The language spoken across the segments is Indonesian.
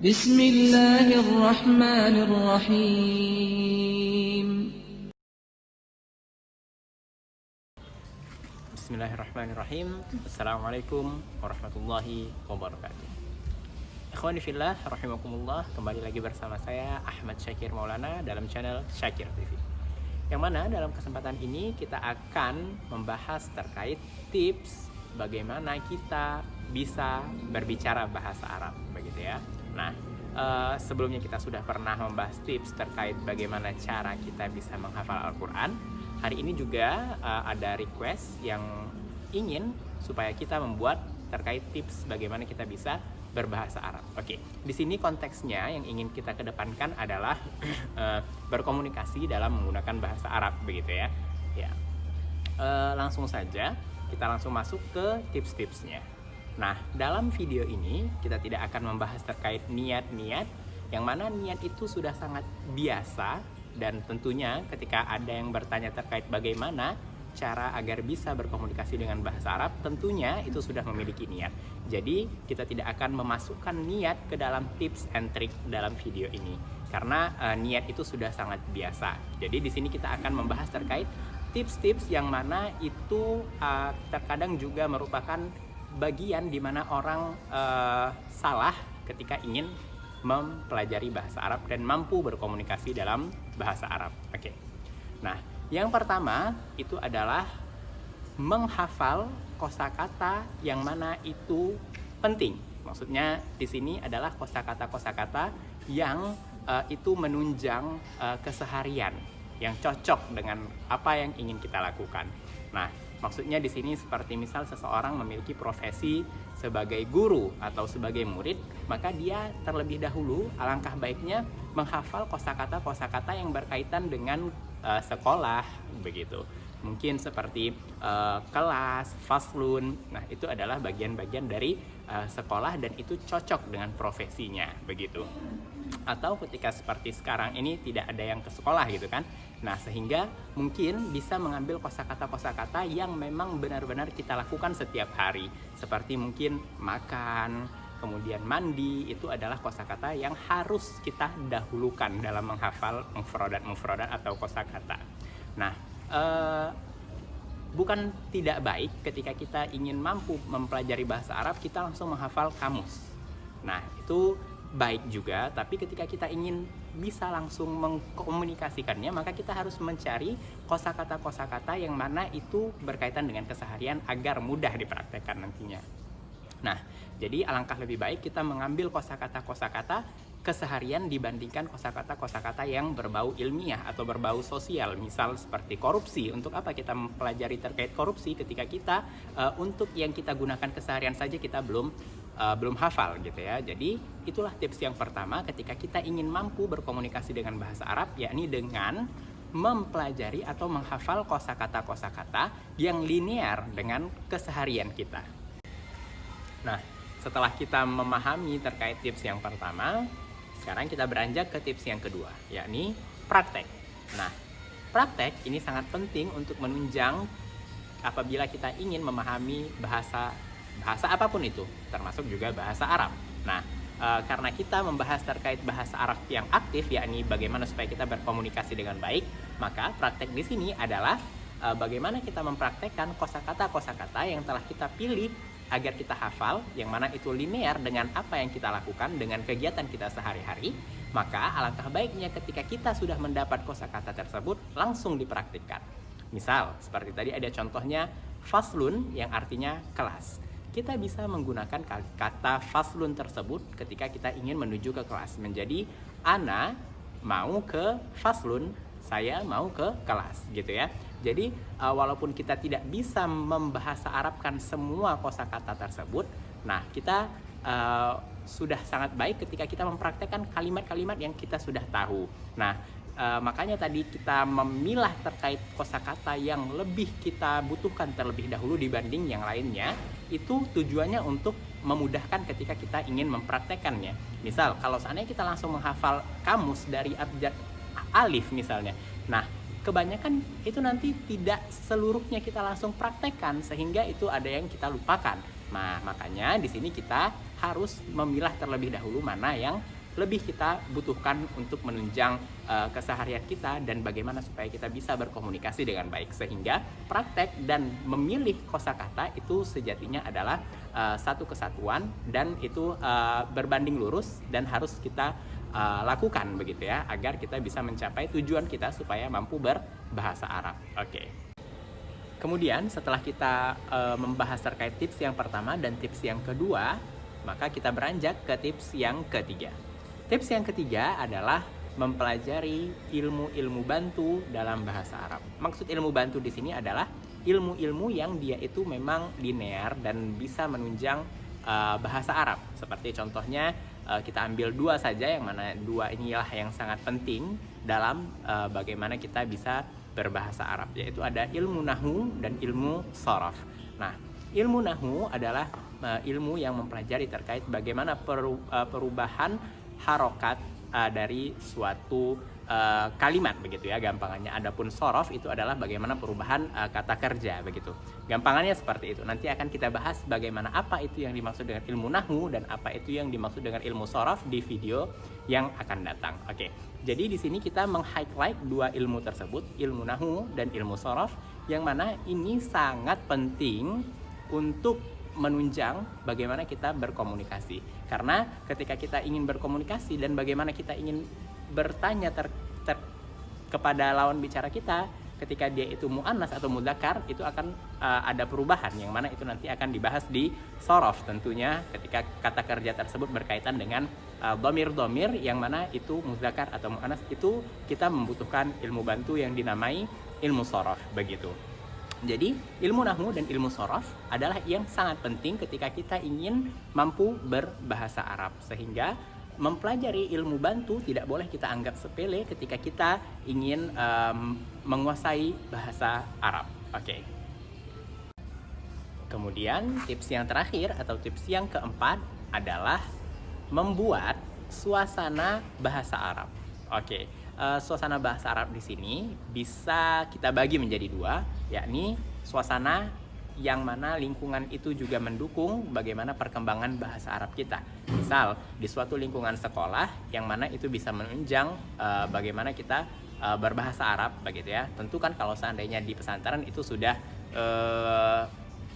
Bismillahirrahmanirrahim. Bismillahirrahmanirrahim. Assalamualaikum warahmatullahi wabarakatuh. Ikhwani fillah rahimakumullah, kembali lagi bersama saya Ahmad Syakir Maulana dalam channel Syakir TV. Yang mana dalam kesempatan ini kita akan membahas terkait tips bagaimana kita bisa berbicara bahasa Arab, begitu ya. Nah, sebelumnya kita sudah pernah membahas tips terkait bagaimana cara kita bisa menghafal Al-Quran. Hari ini juga ada request yang ingin supaya kita membuat terkait tips bagaimana kita bisa berbahasa Arab. Oke, di sini konteksnya yang ingin kita kedepankan adalah berkomunikasi dalam menggunakan bahasa Arab, begitu ya. Ya, langsung saja kita langsung masuk ke tips-tipsnya. Nah, dalam video ini kita tidak akan membahas terkait niat-niat, yang mana niat itu sudah sangat biasa, dan tentunya ketika ada yang bertanya terkait bagaimana cara agar bisa berkomunikasi dengan bahasa Arab, tentunya itu sudah memiliki niat. Jadi kita tidak akan memasukkan niat ke dalam tips and trick dalam video ini, karena niat itu sudah sangat biasa. Jadi di sini kita akan membahas terkait tips-tips yang mana itu terkadang juga merupakan bagian di mana orang salah ketika ingin mempelajari bahasa Arab dan mampu berkomunikasi dalam bahasa Arab. Oke. Nah, yang pertama itu adalah menghafal kosakata yang mana itu penting. Maksudnya di sini adalah kosakata-kosakata yang itu menunjang keseharian, yang cocok dengan apa yang ingin kita lakukan. Nah, maksudnya di sini seperti misal seseorang memiliki profesi sebagai guru atau sebagai murid, maka dia terlebih dahulu alangkah baiknya menghafal kosakata-kosakata yang berkaitan dengan sekolah, begitu. Mungkin seperti kelas, faslun. Nah, itu adalah bagian-bagian dari sekolah dan itu cocok dengan profesinya, begitu. Atau ketika seperti sekarang ini tidak ada yang ke sekolah gitu kan. Nah, sehingga mungkin bisa mengambil kosakata-kosakata yang memang benar-benar kita lakukan setiap hari. Seperti mungkin makan, kemudian mandi, itu adalah kosakata yang harus kita dahulukan dalam menghafal mufradat atau kosakata. Nah, bukan tidak baik ketika kita ingin mampu mempelajari bahasa Arab, kita langsung menghafal kamus. Nah, itu baik juga, tapi ketika kita ingin bisa langsung mengkomunikasikannya, maka kita harus mencari kosakata-kosakata yang mana itu berkaitan dengan keseharian agar mudah dipraktekkan nantinya. Nah, jadi alangkah lebih baik kita mengambil kosakata-kosakata keseharian dibandingkan kosakata-kosakata yang berbau ilmiah atau berbau sosial. Misal seperti korupsi. Untuk apa kita mempelajari terkait korupsi ketika kita untuk yang kita gunakan keseharian saja kita belum hafal gitu ya. Jadi itulah tips yang pertama ketika kita ingin mampu berkomunikasi dengan bahasa Arab, yakni dengan mempelajari atau menghafal kosakata-kosakata yang linear dengan keseharian kita. Nah, setelah kita memahami terkait tips yang pertama, sekarang kita beranjak ke tips yang kedua, yakni praktek. Nah, praktek ini sangat penting untuk menunjang apabila kita ingin memahami bahasa apapun itu, termasuk juga bahasa Arab. Nah, karena kita membahas terkait bahasa Arab yang aktif, yakni bagaimana supaya kita berkomunikasi dengan baik, maka praktek di sini adalah bagaimana kita mempraktekkan kosakata-kosakata yang telah kita pilih agar kita hafal, yang mana itu linear dengan apa yang kita lakukan, dengan kegiatan kita sehari-hari. Maka alangkah baiknya ketika kita sudah mendapat kosakata tersebut, langsung dipraktikkan. Misal, seperti tadi ada contohnya faslun yang artinya kelas. Kita bisa menggunakan kata faslun tersebut ketika kita ingin menuju ke kelas. Menjadi ana mau ke faslun, saya mau ke kelas, gitu ya. Jadi walaupun kita tidak bisa membahasa Arabkan semua kosakata tersebut, nah kita sudah sangat baik ketika kita mempraktekkan kalimat-kalimat yang kita sudah tahu. Nah, makanya tadi kita memilah terkait kosakata yang lebih kita butuhkan terlebih dahulu dibanding yang lainnya. Itu tujuannya untuk memudahkan ketika kita ingin mempraktekannya. Misal, kalau seandainya kita langsung menghafal kamus dari abjad alif misalnya, nah kebanyakan itu nanti tidak seluruhnya kita langsung praktekkan, sehingga itu ada yang kita lupakan. Nah, makanya di sini kita harus memilah terlebih dahulu mana yang lebih kita butuhkan untuk menunjang keseharian kita dan bagaimana supaya kita bisa berkomunikasi dengan baik, sehingga praktek dan memilih kosakata itu sejatinya adalah satu kesatuan dan itu berbanding lurus dan harus kita lakukan begitu ya, agar kita bisa mencapai tujuan kita supaya mampu berbahasa Arab. Oke. Kemudian setelah kita membahas terkait tips yang pertama dan tips yang kedua, maka kita beranjak ke tips yang ketiga. Tips yang ketiga adalah mempelajari ilmu-ilmu bantu dalam bahasa Arab. Maksud ilmu bantu di sini adalah ilmu-ilmu yang dia itu memang linear dan bisa menunjang bahasa Arab. Seperti contohnya kita ambil dua saja, yang mana dua inilah yang sangat penting dalam bagaimana kita bisa berbahasa Arab, yaitu ada ilmu nahwu dan ilmu sharaf. Nah, ilmu nahwu adalah ilmu yang mempelajari terkait bagaimana perubahan harokat dari suatu kalimat begitu ya, gampangannya. Adapun sorof itu adalah bagaimana perubahan kata kerja begitu. Gampangannya seperti itu. Nanti akan kita bahas bagaimana apa itu yang dimaksud dengan ilmu nahwu dan apa itu yang dimaksud dengan ilmu sorof di video yang akan datang. Oke. Jadi di sini kita meng-highlight dua ilmu tersebut, ilmu nahwu dan ilmu sorof, yang mana ini sangat penting untuk menunjang bagaimana kita berkomunikasi. Karena ketika kita ingin berkomunikasi dan bagaimana kita ingin bertanya kepada lawan bicara kita, ketika dia itu mu'annas atau mudzakkar, itu akan ada perubahan, yang mana itu nanti akan dibahas di sorof tentunya, ketika kata kerja tersebut berkaitan dengan dhamir-dhamir yang mana itu mudzakkar atau mu'annas, itu kita membutuhkan ilmu bantu yang dinamai ilmu sorof begitu. Jadi ilmu nahwu dan ilmu sorof adalah yang sangat penting ketika kita ingin mampu berbahasa Arab, sehingga mempelajari ilmu bantu tidak boleh kita anggap sepele ketika kita ingin menguasai bahasa Arab. Oke. Kemudian tips yang terakhir atau tips yang keempat adalah membuat suasana bahasa Arab. Oke. Suasana bahasa Arab di sini bisa kita bagi menjadi dua, yakni suasana yang mana lingkungan itu juga mendukung bagaimana perkembangan bahasa Arab kita. Misal di suatu lingkungan sekolah yang mana itu bisa menunjang bagaimana kita berbahasa Arab begitu ya. Tentu kan kalau seandainya di pesantren itu sudah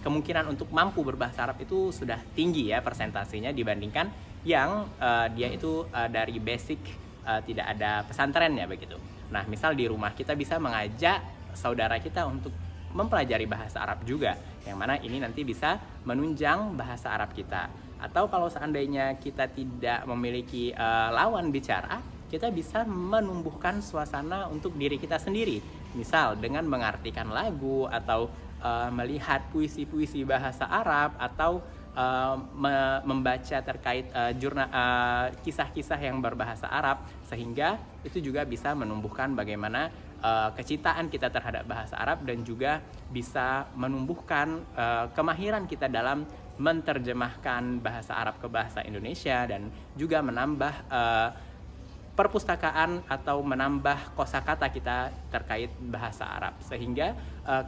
kemungkinan untuk mampu berbahasa Arab itu sudah tinggi ya persentasenya, dibandingkan yang dia itu dari basic tidak ada pesantrennya begitu. Nah, misal di rumah kita bisa mengajak saudara kita untuk mempelajari bahasa Arab juga, yang mana ini nanti bisa menunjang bahasa Arab kita. Atau kalau seandainya kita tidak memiliki lawan bicara, kita bisa menumbuhkan suasana untuk diri kita sendiri. Misal dengan mengartikan lagu atau melihat puisi-puisi bahasa Arab, atau membaca terkait kisah-kisah yang berbahasa Arab, sehingga itu juga bisa menumbuhkan bagaimana kecintaan kita terhadap bahasa Arab dan juga bisa menumbuhkan kemahiran kita dalam menerjemahkan bahasa Arab ke bahasa Indonesia, dan juga menambah perpustakaan atau menambah kosakata kita terkait bahasa Arab, sehingga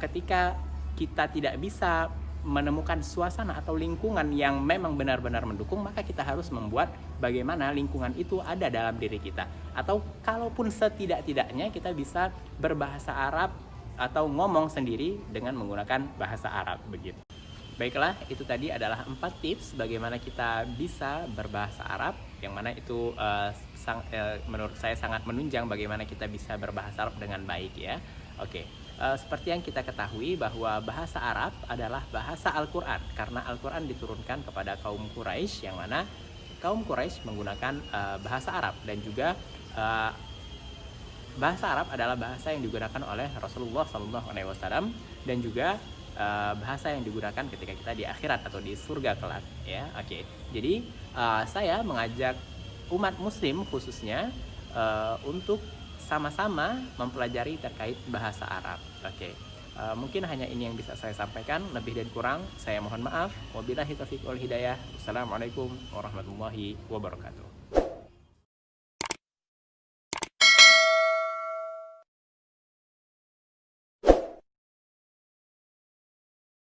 ketika kita tidak bisa menemukan suasana atau lingkungan yang memang benar-benar mendukung, maka kita harus membuat bagaimana lingkungan itu ada dalam diri kita. Atau kalaupun setidak-tidaknya kita bisa berbahasa Arab atau ngomong sendiri dengan menggunakan bahasa Arab begitu. Baiklah, itu tadi adalah 4 tips bagaimana kita bisa berbahasa Arab, yang mana itu menurut saya sangat menunjang bagaimana kita bisa berbahasa Arab dengan baik ya. Oke. Seperti yang kita ketahui bahwa bahasa Arab adalah bahasa Al-Quran, karena Al-Quran diturunkan kepada kaum Quraisy, yang mana kaum Quraisy menggunakan bahasa Arab, dan juga bahasa Arab adalah bahasa yang digunakan oleh Rasulullah SAW, dan juga bahasa yang digunakan ketika kita di akhirat atau di surga kelak ya. Oke. Jadi saya mengajak umat muslim khususnya untuk sama-sama mempelajari terkait bahasa Arab. Oke. Mungkin hanya ini yang bisa saya sampaikan, lebih dan kurang saya mohon maaf. Wabillahi taufiq wal hidayah. Wassalamualaikum warahmatullahi wabarakatuh.